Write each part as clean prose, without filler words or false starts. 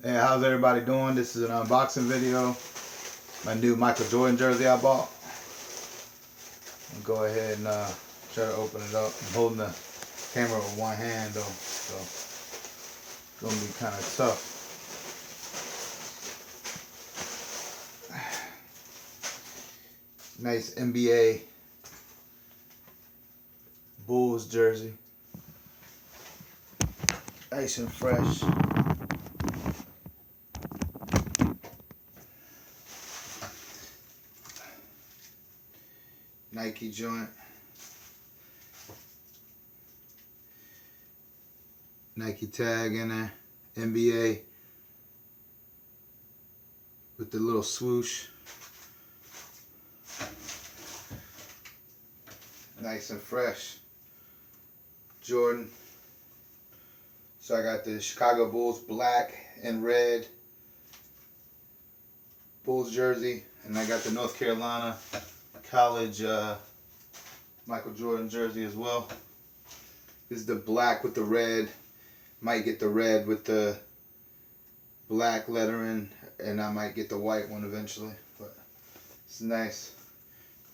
Hey, how's everybody doing? This is an unboxing video. My new Michael Jordan jersey I bought. I'll go ahead and try to open it up. I'm holding the camera with one hand though, so it's gonna be kind of tough. Nice NBA Bulls jersey. Nice and fresh. Nike joint. Nike tag in there. NBA with the little swoosh. Nice and fresh. Jordan. So I got the Chicago Bulls black and red Bulls jersey, and I got the North Carolina College Michael Jordan jersey as well. This is the black with the red. Might get the red with the black lettering, and I might get the white one eventually. But it's nice.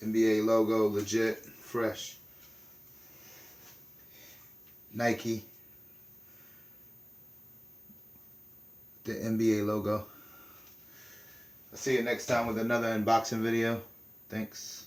NBA logo, legit, fresh. Nike. The NBA logo. I'll see you next time with another unboxing video. Thanks.